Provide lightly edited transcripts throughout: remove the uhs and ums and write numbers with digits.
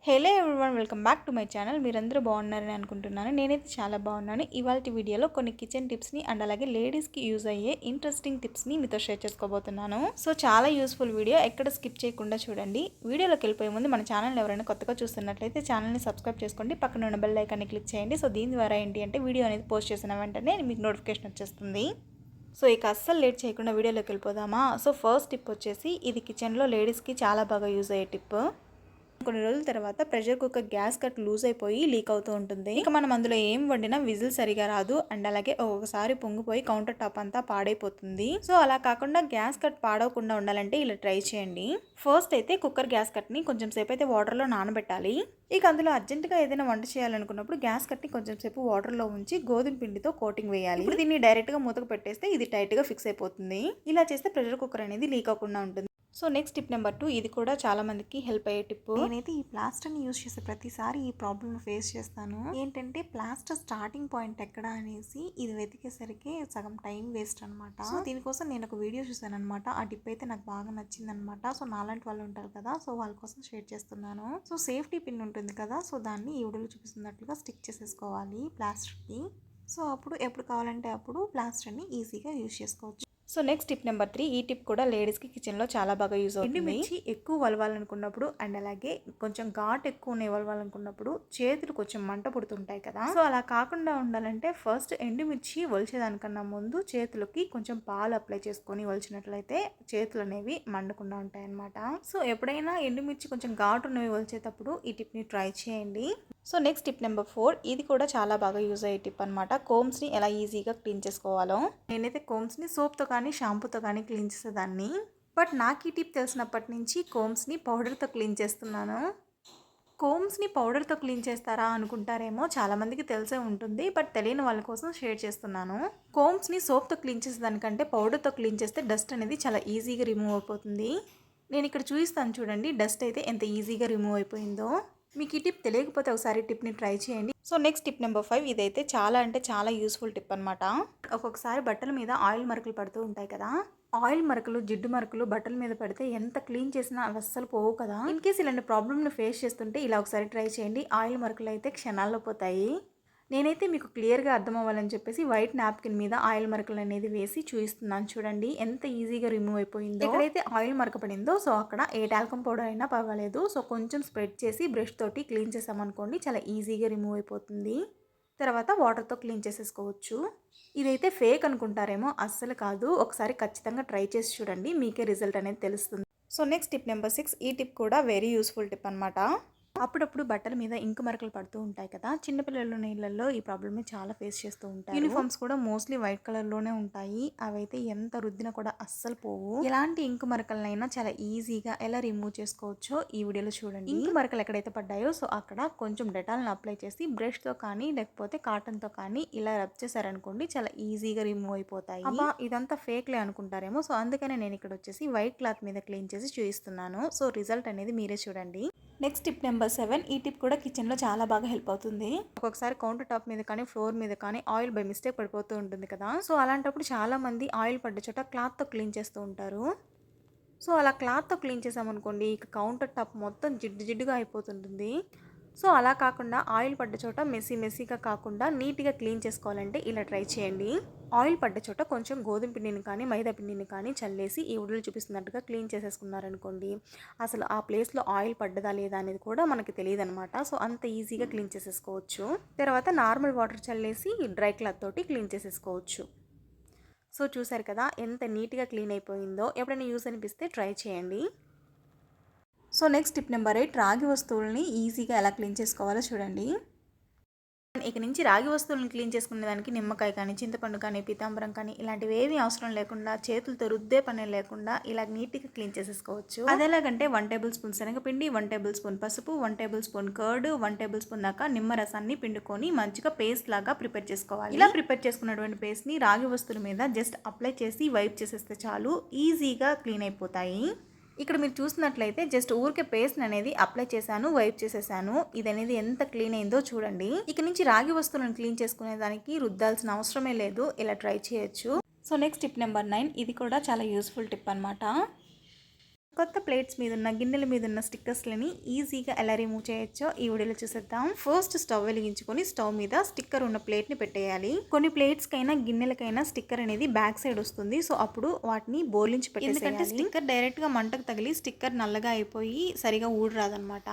Hello everyone, welcome back to my channel. మీరందరూ బాగున్నారని అనుకుంటున్నాను. నేనైతే చాలా బాగున్నాను. ఇవాళ వీడియోలో కొన్ని కిచెన్ టిప్స్ని అండ్ అలాగే లేడీస్కి యూజ్ అయ్యే ఇంట్రెస్టింగ్ టిప్స్ని మీతో షేర్ చేసుకోబోతున్నాను. సో చాలా యూస్ఫుల్ వీడియో, ఎక్కడ స్కిప్ చేయకుండా చూడండి. వీడియోలోకి వెళ్ళిపోయే ముందు మన ఛానల్ ఎవరైనా కొత్తగా చూస్తున్నట్లయితే ఛానల్ని సబ్స్క్రైబ్ చేసుకోండి, పక్కన ఉన్న బెల్ ఐకాన్ని క్లిక్ చేయండి. సో దీని ద్వారా ఏంటి అంటే వీడియో అనేది పోస్ట్ చేసిన వెంటనే మీకు నోటిఫికేషన్ వచ్చేస్తుంది. సో ఇక అస్సలు లేట్ చేయకుండా వీడియోలోకి వెళ్ళిపోదామా. సో ఫస్ట్ టిప్ వచ్చేసి ఇది కిచెన్లో లేడీస్కి చాలా బాగా యూజ్ అయ్యే టిప్. కొన్ని రోజుల తర్వాత pressure cooker gasket loose అయిపోయి లీక్ అవుతూ ఉంటుంది. ఇక మనం అందులో ఏం వండినా విజిల్ సరిగా రాదు అండ్ అలాగే ఒక్కొక్కసారి పొంగిపోయి కౌంటర్ టాప్ అంతా పాడైపోతుంది. సో అలా కాకుండా గ్యాస్ కట్ పాడవకుండా ఉండాలంటే ఇలా ట్రై చేయండి. ఫస్ట్ అయితే కుక్కర్ గ్యాస్ కట్ ని కొంచెం సేపు అయితే వాటర్ లో నానబెట్టాలి. ఇక అందులో అర్జెంటుగా ఏదైనా వంట చేయాలనుకున్నప్పుడు గ్యాస్ కట్ ని కొంచెం సేపు వాటర్ లో ఉంచి గోధుమ పిండితో కోటింగ్ వేయాలి. ఇప్పుడు దీన్ని డైరెక్ట్ గా మూతకు పెట్టేస్తే ఇది టైట్ గా ఫిక్స్ అయిపోతుంది. ఇలా చేస్తే ప్రెషర్ కుక్కర్ అనేది లీక్ అవ్వకుండా ఉంటుంది. సో నెక్స్ట్ టిప్ నెంబర్ 2, ఇది కూడా చాలా మందికి హెల్ప్ అయ్యే టిప్. నేనైతే ఈ ప్లాస్టర్ని యూజ్ చేసే ప్రతిసారి ఈ ప్రాబ్లమ్ని ఫేస్ చేస్తాను. ఏంటంటే ప్లాస్టర్ స్టార్టింగ్ పాయింట్ ఎక్కడ అనేసి ఇది వెతికేసరికి సగం టైం వేస్ట్ అనమాట. సో దీనికోసం నేను ఒక వీడియో చూసాను అనమాట. ఆ టిప్ అయితే నాకు బాగా నచ్చింది అనమాట. సో నాలాంటి వాళ్ళు ఉంటారు కదా, సో వాళ్ళ కోసం షేర్ చేస్తున్నాను. సో సేఫ్టీ పిన్ ఉంటుంది కదా, సో దాన్ని ఈ వీడియోలో చూపిస్తున్నట్లుగా స్టిక్ చేసేసుకోవాలి ప్లాస్టర్కి. సో అప్పుడు ఎప్పుడు కావాలంటే అప్పుడు ప్లాస్టర్ని ఈజీగా యూజ్ చేసుకోవచ్చు. సో నెక్స్ట్ టిప్ నెంబర్ 3, ఈ టిప్ కూడా లేడీస్కి కిచెన్లో చాలా బాగా యూజ్ అవుతుంది. ఎండుమిర్చి ఎక్కువ వలవాలనుకున్నప్పుడు అండ్ అలాగే కొంచెం ఘాట్ ఎక్కువ వలవాలనుకున్నప్పుడు చేతులు కొంచెం మంట పుడుతుంటాయి కదా. సో అలా కాకుండా ఉండాలంటే ఫస్ట్ ఎండుమిర్చి వలిచేదానికన్నా ముందు చేతులకి కొంచెం పాలు అప్లై చేసుకొని వలిచినట్లయితే చేతులు అనేవి మండకుండా ఉంటాయి అన్నమాట. సో ఎప్పుడైనా ఎండుమిర్చి కొంచెం ఘాటు ఉన్నవి వలిచేటప్పుడు ఈ టిప్ని ట్రై చేయండి. సో నెక్స్ట్ టిప్ నెంబర్ 4, ఇది కూడా చాలా బాగా యూజ్ అయ్యే టిప్ అనమాట. కోమ్స్ని ఎలా ఈజీగా క్లీన్ చేసుకోవాలో. నేనైతే కోమ్స్ని సోప్తో కానీ షాంపూతో కానీ క్లీన్ చేసేదాన్ని. బట్ నాకు ఈ టిప్ తెలిసినప్పటి నుంచి కోమ్స్ని పౌడర్తో క్లీన్ చేస్తున్నాను. కోమ్స్ని పౌడర్తో క్లీన్ చేస్తారా అనుకుంటారేమో, చాలామందికి తెలిసే ఉంటుంది. బట్ తెలియని వాళ్ళ కోసం షేర్ చేస్తున్నాను. కోమ్స్ని సోప్తో క్లీన్ చేసేదానికంటే పౌడర్తో క్లీన్ చేస్తే డస్ట్ అనేది చాలా ఈజీగా రిమూవ్ అయిపోతుంది. నేను ఇక్కడ చూపిస్తాను చూడండి, డస్ట్ అయితే ఎంత ఈజీగా రిమూవ్ అయిపోయిందో. మీకు ఈ టిప్ తెలియకపోతే ఒకసారి టిప్ని ట్రై చేయండి. సో నెక్స్ట్ టిప్ నెంబర్ 5, ఇదైతే చాలా అంటే చాలా యూస్ఫుల్ టిప్ అనమాట. ఒక్కొక్కసారి బట్టల మీద ఆయిల్ మరకలు పడుతూ ఉంటాయి కదా. ఆయిల్ మరకలు, జిడ్డు మరకలు బట్టల మీద పడితే ఎంత క్లీన్ చేసినా అవి అస్సలు పోవు కదా. ఇన్ కేసు ఇలాంటి ప్రాబ్లమ్ని ఫేస్ చేస్తుంటే ఇలా ఒకసారి ట్రై చేయండి. ఆయిల్ మరకలు అయితే క్షణాల్లో పోతాయి. నేనైతే మీకు క్లియర్గా అర్థం అవ్వాలని చెప్పేసి వైట్ నాప్కిన్ మీద ఆయిల్ మరకలు అనేది వేసి చూపిస్తున్నాను చూడండి, ఎంత ఈజీగా రిమూవ్ అయిపోయిందో. ఎక్కడైతే ఆయిల్ మరక పడిందో సో అక్కడ ఏ టాల్కమ్ పౌడర్ అయినా పర్వాలేదు. సో కొంచెం స్ప్రెడ్ చేసి బ్రష్ తోటి క్లీన్ చేసామనుకోండి, చాలా ఈజీగా రిమూవ్ అయిపోతుంది. తర్వాత వాటర్తో క్లీన్ చేసేసుకోవచ్చు. ఇదైతే ఫేక్ అనుకుంటారేమో, అస్సలు కాదు. ఒకసారి ఖచ్చితంగా ట్రై చేసి చూడండి, మీకే రిజల్ట్ అనేది తెలుస్తుంది. సో నెక్స్ట్ టిప్ నెంబర్ 6, ఈ టిప్ కూడా వెరీ యూస్ఫుల్ టిప్ అనమాట. అప్పుడప్పుడు బట్టల మీద ఇంకు మరకలు పడుతూ ఉంటాయి కదా. చిన్నపిల్లల నీళ్ళల్లో ఈ ప్రాబ్లమ్ని చాలా ఫేస్ చేస్తూ ఉంటారు. యూనిఫామ్స్ కూడా మోస్ట్లీ వైట్ కలర్లోనే ఉంటాయి. అవైతే ఎంత రుద్దినా కూడా అస్సలు పోవు. ఎలాంటి ఇంకు మరకలనైనా చాలా ఈజీగా ఎలా రిమూవ్ చేసుకోవచ్చో ఈ వీడియోలో చూడండి. ఇంకు మరకలు ఎక్కడైతే పడ్డాయో సో అక్కడ కొంచెం డెటాల్ని అప్లై చేసి బ్రష్తో కానీ లేకపోతే కాటన్తో కానీ ఇలా రబ్ చేశారనుకోండి, చాలా ఈజీగా రిమూవ్ అయిపోతాయి. అబ్బా ఇదంతా ఫేక్లే అనుకుంటారేమో, సో అందుకనే నేను ఇక్కడ వచ్చేసి వైట్ క్లాత్ మీద క్లీన్ చేసి చూపిస్తున్నాను. సో రిజల్ట్ అనేది మీరే చూడండి. నెక్స్ట్ టిప్ నెంబర్ 7, ఈ టిప్ కూడా కిచెన్లో చాలా బాగా హెల్ప్ అవుతుంది. ఒక్కొక్కసారి కౌంటర్ టాప్ మీద కానీ ఫ్లోర్ మీద కానీ ఆయిల్ బై మిస్టేక్ పడిపోతూ ఉంటుంది కదా. సో అలాంటప్పుడు చాలామంది ఆయిల్ పడ్డ చోట క్లాత్తో క్లీన్ చేస్తూ ఉంటారు. సో అలా క్లాత్తో క్లీన్ చేసామనుకోండి, ఇక కౌంటర్ టాప్ మొత్తం జిడ్డుగా అయిపోతుంటుంది. సో అలా కాకుండా ఆయిల్ పడ్డ చోట మెస్సీగా కాకుండా నీట్గా క్లీన్ చేసుకోవాలంటే ఇలా ట్రై చేయండి. ఆయిల్ పడ్డ చోట కొంచెం గోధుమ పిండిని కానీ మైదా పిండిని కానీ చల్లేసి ఈ వీడియోలో చూపిస్తున్నట్టుగా క్లీన్ చేసేసుకున్నారనుకోండి, అసలు ఆ ప్లేస్లో ఆయిల్ పడ్డదా లేదా అనేది కూడా మనకి తెలియదు అనమాట. సో అంత ఈజీగా క్లీన్ చేసేసుకోవచ్చు. తర్వాత నార్మల్ వాటర్ చల్లేసి డ్రై క్లాత్ తోటి క్లీన్ చేసేసుకోవచ్చు. సో చూసారు కదా ఎంత నీట్గా క్లీన్ అయిపోయిందో. ఎప్పుడైనా యూస్ అనిపిస్తే ట్రై చేయండి. సో నెక్స్ట్ టిప్ నెంబర్ 8, రాగి వస్తువులని ఈజీగా ఎలా క్లీన్ చేసుకోవాలో చూడండి. ఇక నుంచి రాగి వస్తువులను క్లీన్ చేసుకునే దానికి నిమ్మకాయ కానీ, చింతపండు కానీ, పీతాంబరం కానీ ఇలాంటివి ఏమీ అవసరం లేకుండా, చేతులతో రుద్దే పని లేకుండా ఇలా నీట్గా క్లీన్ చేసేసుకోవచ్చు. అదేలాగంటే 1 టేబుల్ స్పూన్ శనగపిండి, 1 టేబుల్ స్పూన్ పసుపు, 1 table spoon curd, 1 table spoon దాకా నిమ్మరసాన్ని పిండుకొని మంచిగా పేస్ట్ లాగా ప్రిపేర్ చేసుకోవాలి. ఇలా ప్రిపేర్ చేసుకున్నటువంటి పేస్ట్ని రాగి వస్తువుల మీద జస్ట్ అప్లై చేసి వైప్ చేసేస్తే చాలు, ఈజీగా క్లీన్ అయిపోతాయి. ఇక్కడ మీరు చూసినట్లయితే జస్ట్ ఊరికే పేస్ట్ అనేది అప్లై చేశాను, వైప్ చేసేసాను. ఇది అనేది ఎంత క్లీన్ అయిందో చూడండి. ఇక నుంచి రాగి వస్తువులను క్లీన్ చేసుకునే దానికి రుద్దాల్సిన అవసరమే లేదు. ఇలా ట్రై చేయొచ్చు. సో నెక్స్ట్ టిప్ నెంబర్ 9, ఇది కూడా చాలా యూస్ఫుల్ టిప్ అనమాట. కొత్త ప్లేట్స్ మీద ఉన్న గిన్నెల మీద ఉన్న స్టిక్కర్స్లని ఈజీగా ఎలా రిమూవ్ చేయొచ్చో ఈ వీడియోలో చూసేద్దాం. ఫస్ట్ స్టవ్ వెలిగించుకొని స్టవ్ మీద స్టిక్కర్ ఉన్న ప్లేట్ని పెట్టేయాలి. కొన్ని ప్లేట్స్కైనా గిన్నెలకైనా స్టిక్కర్ అనేది బ్యాక్ సైడ్ వస్తుంది. సో అప్పుడు వాటిని బోలించి పెట్టేయాలి. ఎందుకంటే స్టిక్కర్ డైరెక్ట్గా మంటకు తగిలి స్టిక్కర్ నల్లగా అయిపోయి సరిగా ఊడరాదనమాట.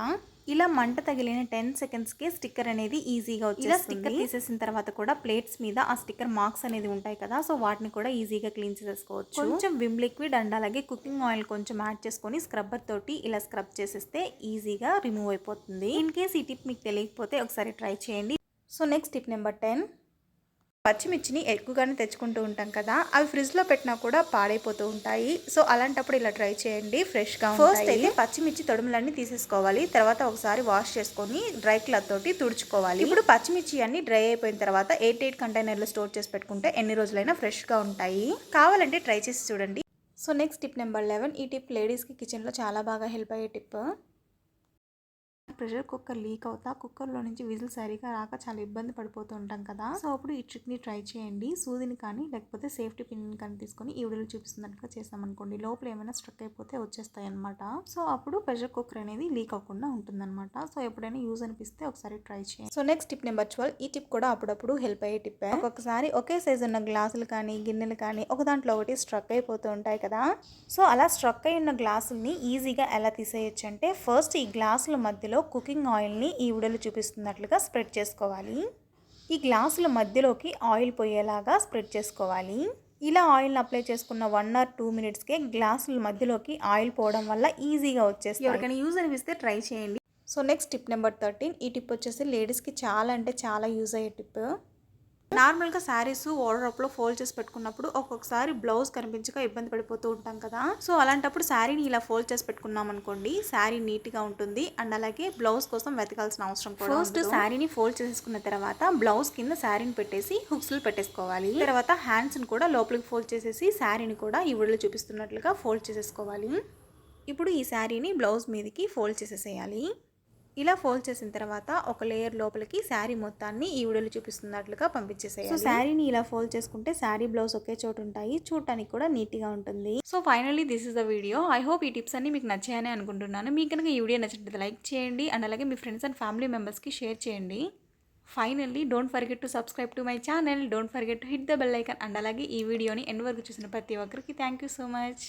ఇలా మంట తగిలిన 10 సెకండ్స్కే స్టిక్కర్ అనేది ఈజీగా వచ్చేస్తుంది. ఇలా స్టిక్కర్ తీసేసిన తర్వాత కూడా ప్లేట్స్ మీద ఆ స్టిక్కర్ మార్క్స్ అనేది ఉంటాయి కదా, సో వాటిని కూడా ఈజీగా క్లీన్ చేసేసుకోవచ్చు. కొంచెం విమ్ లిక్విడ్ అండ్ అలాగే కుకింగ్ ఆయిల్ కొంచెం యాడ్ చేసుకొని స్క్రబ్బర్ తోటి ఇలా స్క్రబ్ చేసేస్తే ఈజీగా రిమూవ్ అయిపోతుంది. ఇన్ కేస్ ఈ టిప్ మీకు తెలియకపోతే ఒకసారి ట్రై చేయండి. So next tip number 10. పచ్చిమిర్చిని ఎక్కువగానే తెచ్చుకుంటూ ఉంటాం కదా, అవి ఫ్రిడ్జ్లో పెట్టినా కూడా పాడైపోతూ ఉంటాయి. సో అలాంటప్పుడు ఇలా ట్రై చేయండి, ఫ్రెష్గా ఉంటాయి. ఫస్ట్ అయితే పచ్చిమిర్చి తొడుములన్నీ తీసేసుకోవాలి. తర్వాత ఒకసారి వాష్ చేసుకొని డ్రై క్లాత్ తోటి తుడుచుకోవాలి. ఇప్పుడు పచ్చిమిర్చి అన్ని డ్రై అయిపోయిన తర్వాత 8 కంటైనర్లో స్టోర్ చేసి పెట్టుకుంటే ఎన్ని రోజులైనా ఫ్రెష్గా ఉంటాయి. కావాలంటే ట్రై చేసి చూడండి. So next tip number 11. ఈ టిప్ లేడీస్కి కిచెన్లో చాలా బాగా హెల్ప్ అయ్యే టిప్. ప్రెషర్ కుక్కర్ లీక్ అవుతా కుక్కర్లో నుంచి విజిల్ సరిగా రాక చాలా ఇబ్బంది పడిపోతూ ఉంటాం కదా, సో అప్పుడు ఈ ట్రిక్ని ట్రై చేయండి. సూదిని కానీ లేకపోతే సేఫ్టీ పిన్ కానీ తీసుకొని ఈ వీడియోలో చూపిస్తున్నట్టుగా చేసామనుకోండి, లోపల ఏమైనా స్ట్రక్ అయిపోతే వచ్చేస్తాయి అనమాట. సో అప్పుడు ప్రెషర్ కుక్కర్ అనేది లీక్ అవ్వకుండా ఉంటుందన్నమాట. సో ఎప్పుడైనా యూజ్ అనిపిస్తే ఒకసారి ట్రై చేయండి. So next tip number 12. ఈ టిప్ కూడా అప్పుడప్పుడు హెల్ప్ అయ్యే టిప్. ఒక్కొక్కసారి ఒకే సైజు ఉన్న గ్లాసులు కానీ గిన్నెలు కానీ ఒక దాంట్లో ఒకటి స్ట్రక్ అయిపోతూ ఉంటాయి కదా, సో అలా స్ట్రక్ అయి ఉన్న గ్లాసుల్ని ఈజీగా ఎలా తీసేయచ్చు అంటే, ఫస్ట్ ఈ గ్లాసుల మధ్యలో కుకింగ్ ఆయిల్ని ఈ వీడియోలో చూపిస్తున్నట్లుగా స్ప్రెడ్ చేసుకోవాలి. ఈ గ్లాసుల మధ్యలోకి ఆయిల్ పోయేలాగా స్ప్రెడ్ చేసుకోవాలి. ఇలా ఆయిల్ని అప్లై చేసుకున్న 1 or 2 మినిట్స్కే గ్లాసుల మధ్యలోకి ఆయిల్ పోవడం వల్ల ఈజీగా వచ్చేస్తుంది. ఎవరికైనా యూజ్ అనిపిస్తే ట్రై చేయండి. So next tip number 13. ఈ టిప్ వచ్చేసి లేడీస్కి చాలా అంటే చాలా యూజ్ అయ్యే టిప్. నార్మల్గా శారీస్ వార్డ్రోబ్లో ఫోల్డ్ చేసి పెట్టుకున్నప్పుడు ఒక్కొక్కసారి బ్లౌజ్ కనిపించక ఇబ్బంది పడిపోతూ ఉంటాం కదా, సో అలాంటప్పుడు శారీని ఇలా ఫోల్డ్ చేసి పెట్టుకున్నాం అనుకోండి, శారీ నీట్గా ఉంటుంది అండ్ అలాగే బ్లౌజ్ కోసం వెతకాల్సిన అవసరం కూడా ఉండదు. ఫస్ట్ శారీని ఫోల్డ్ చేసుకున్న తర్వాత బ్లౌజ్ కింద శారీని పెట్టేసి హుక్స్లు పెట్టేసుకోవాలి. తర్వాత హ్యాండ్స్ని కూడా లోపలికి ఫోల్డ్ చేసేసి శారీని కూడా ఈ వీడియోలో చూపిస్తున్నట్లుగా ఫోల్డ్ చేసేసుకోవాలి. ఇప్పుడు ఈ శారీని బ్లౌజ్ మీదకి ఫోల్డ్ చేసేసేయాలి. ఇలా ఫోల్డ్ చేసిన తర్వాత ఒక లేయర్ లోపలికి శారీ మొత్తాన్ని ఈ వీడియోలో చూపిస్తున్నట్లుగా పంపించేసేయాలి. సో శారీని ఇలా ఫోల్డ్ చేసుకుంటే శారీ బ్లౌజ్ ఒకే చోటు ఉంటాయి, చూడటానికి కూడా నీట్గా ఉంటుంది. So finally this is the video. I hope ఈ టిప్స్ అన్ని మీకు నచ్చాయని అనుకుంటున్నాను. మీకు కనుక ఈ వీడియో నచ్చినట్లయితే లైక్ చేయండి అండ్ అలాగే మీ ఫ్రెండ్స్ అండ్ ఫ్యామిలీ మెంబర్స్కి షేర్ చేయండి. Finally don't forget to subscribe to my channel, don't forget to hit the bell icon and అలాగే ఈ వీడియోని ఎండ్ వరకు చూసిన ప్రతి ఒక్కరికి థ్యాంక్ యూ సో మచ్.